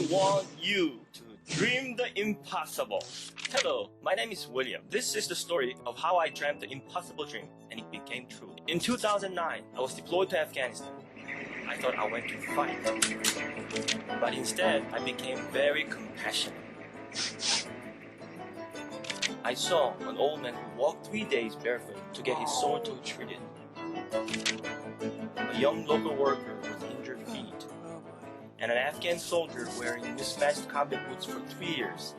want you to dream the impossible. Hello, my name is William. This is the story of how I dreamt the impossible dream and it became true. In 2009, I was deployed to Afghanistan. I thought I went to fight, but instead I became very compassionate. I saw an old man who walked 3 days barefoot to get his sore toe treated. A young local worker with injured feet, and an Afghan soldier wearing mismatched combat boots for 3 years.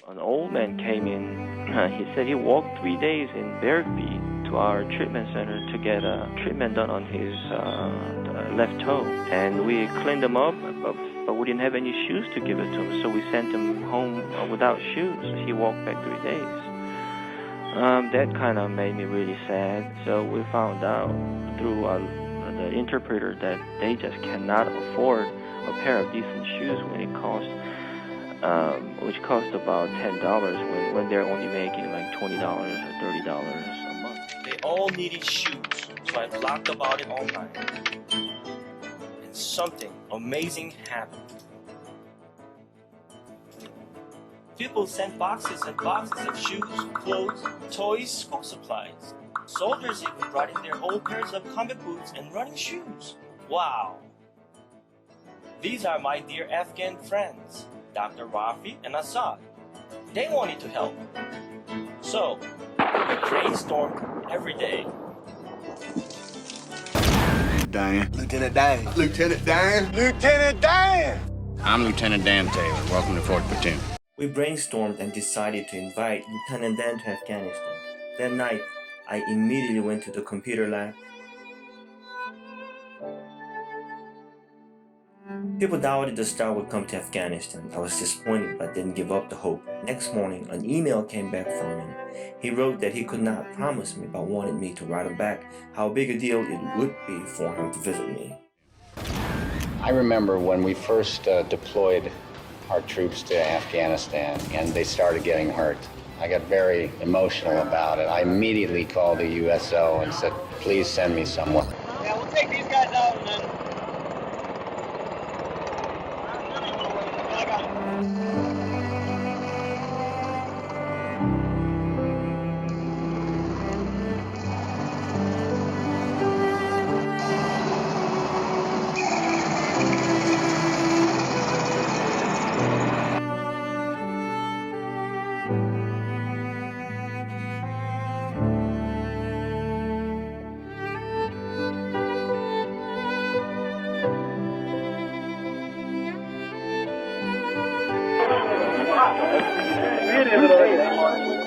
An old man came in. He said he walked 3 days in bare feet to our treatment center to get treatment done on his left toe. And we cleaned him up, but we didn't have any shoes to give it to him, so we sent him home without shoes. He walked back 3 days. That kind of made me really sad. So we found out through the interpreter that they just cannot afford a pair of decent shoes when it costs, which cost about $10 when they're only making like $20 or $30 a month. They all needed shoes, so I blogged about it online. And something amazing happened. People sent boxes and boxes of shoes, clothes, toys, school supplies. Soldiers even brought in their old pairs of combat boots and running shoes. Wow! These are my dear Afghan friends, Dr. Rafi and Assad. They wanted to help. So, we brainstormed every day. Dan. Lieutenant Dan. Lieutenant Dan. Lieutenant Dan! I'm Lieutenant Dan Taylor. Welcome to 4th Platoon. We brainstormed and decided to invite Lieutenant Dan to Afghanistan. That night, I immediately went to the computer lab. People doubted the star would come to Afghanistan. I was disappointed but didn't give up the hope. Next morning, an email came back from him. He wrote that he could not promise me but wanted me to write him back how big a deal it would be for him to visit me. I remember when we first deployed our troops to Afghanistan and they started getting hurt. I got very emotional about it. I immediately called the USO and said, please send me someone. Yeah, we'll take these guys out and then... I got it.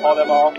Call them off.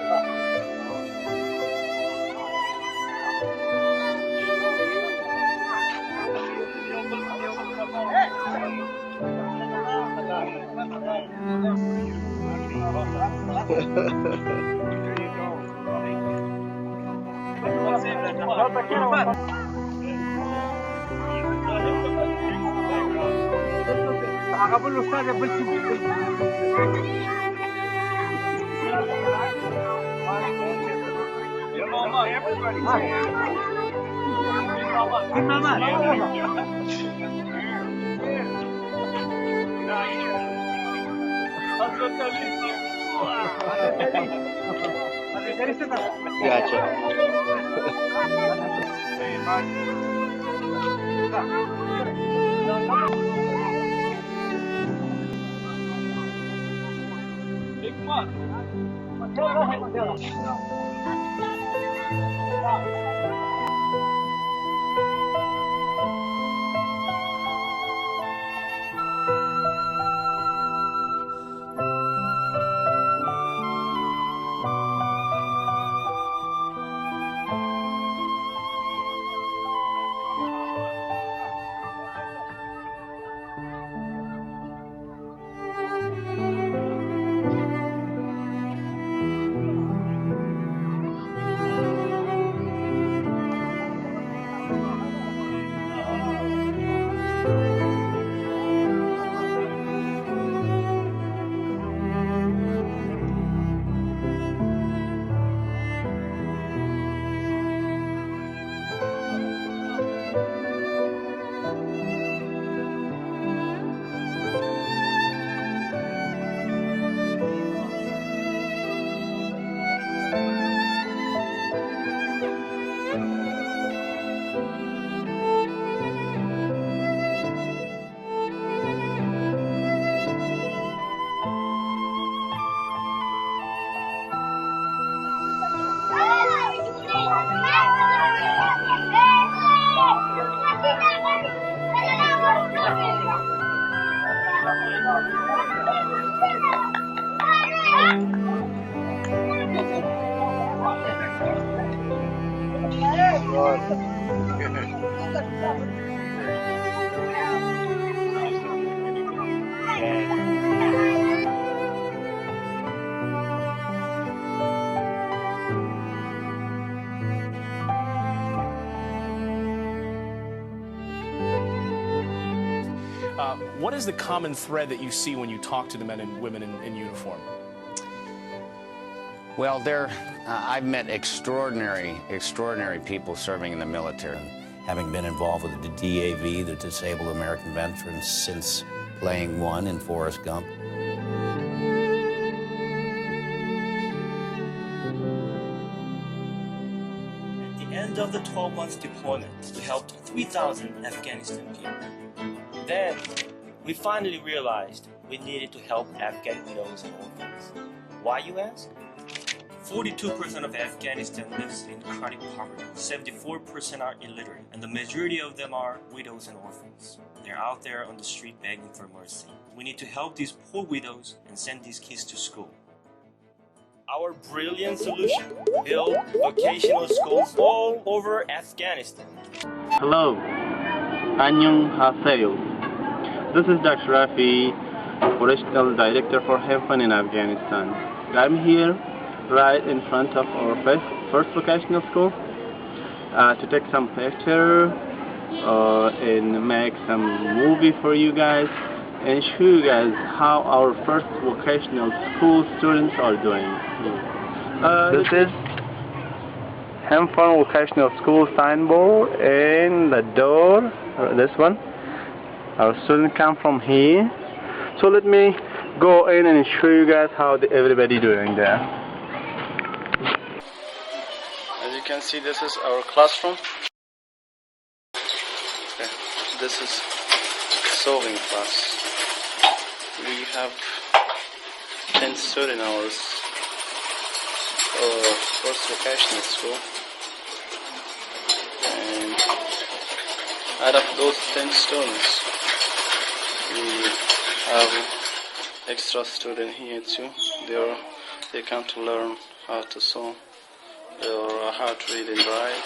What is the common thread that you see when you talk to the men and women in uniform? Well, I've met extraordinary people serving in the military. Having been involved with the DAV, the Disabled American Veterans, since playing one in Forrest Gump. At the end of the 12 months deployment, we helped 3,000 Afghanistan people. Then, we finally realized we needed to help Afghan widows and orphans. Why, you ask? 42% of Afghanistan lives in chronic poverty, 74% are illiterate, and the majority of them are widows and orphans. They're out there on the street begging for mercy. We need to help these poor widows and send these kids to school. Our brilliant solution: build vocational schools all over Afghanistan. Hello, Annyeonghaseyo. This is Dr. Rafi, Vocational Director for HEMEFund in Afghanistan. I'm here right in front of our first vocational school to take some picture and make some movie for you guys and show you guys how our first vocational school students are doing. This is HEMEFund Vocational School signboard and the door, this one. Our students come from here. So let me go in and show you guys how everybody doing there. As you can see, this is our classroom. Okay. This is solving class. We have 10 student hours for first vocational school. And out of those 10 students, we have extra student here too. They come to learn how to sew or how to read and write.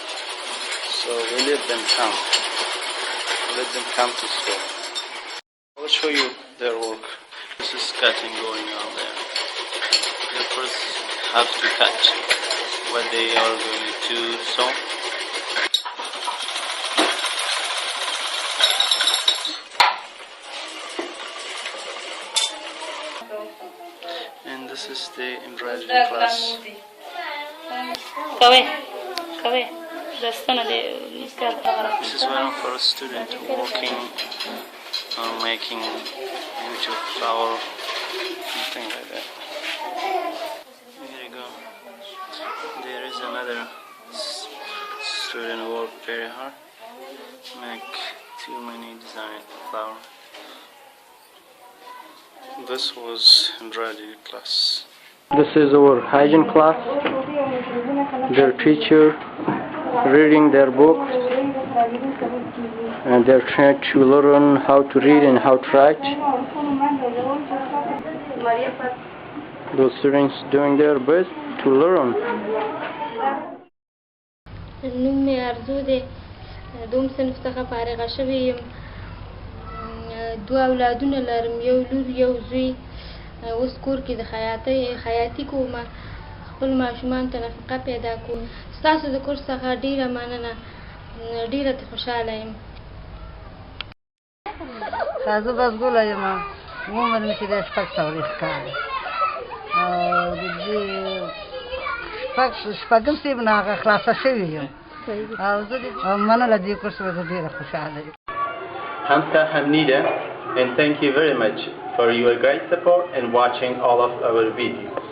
So we let them come. Let them come to school. I'll show you their work. This is cutting going on there. They first have to cut what they are going to sew. And this is the embroidery class. This is one of our students working on making beautiful flower, something like that. Here you go. There is another student who worked very hard, make too many design flower. This was embroidery class. This is our hygiene class. Their teacher reading their books, and they're trying to learn how to read and how to write. Those students doing their best to learn. نومي أرزو دي دوم صنف څخه فارغه شوې یم. دوه اولادونه لرم، یو لور یو زوی. اوس کور کې د خیاطي کومه، خپل ماشومان ته نفقه پیدا کوم. ستاسو د کور څخه ډیره مننه، ډیره خوشحاله یم. زه بزګوله یم، عمر مې چې دی 6 کاله او د دې شپږم صنف نه هغه خلاصه شوې یم او زه مننه دې کورس څخه ډیره خوشحاله یم. Hamza Hamnida, and thank you very much for your great support and watching all of our videos.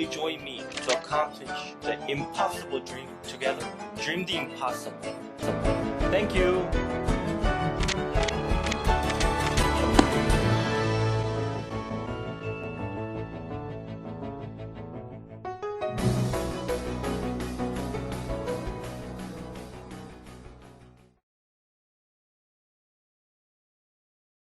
you join me to accomplish the impossible dream together? Dream the impossible. Thank you.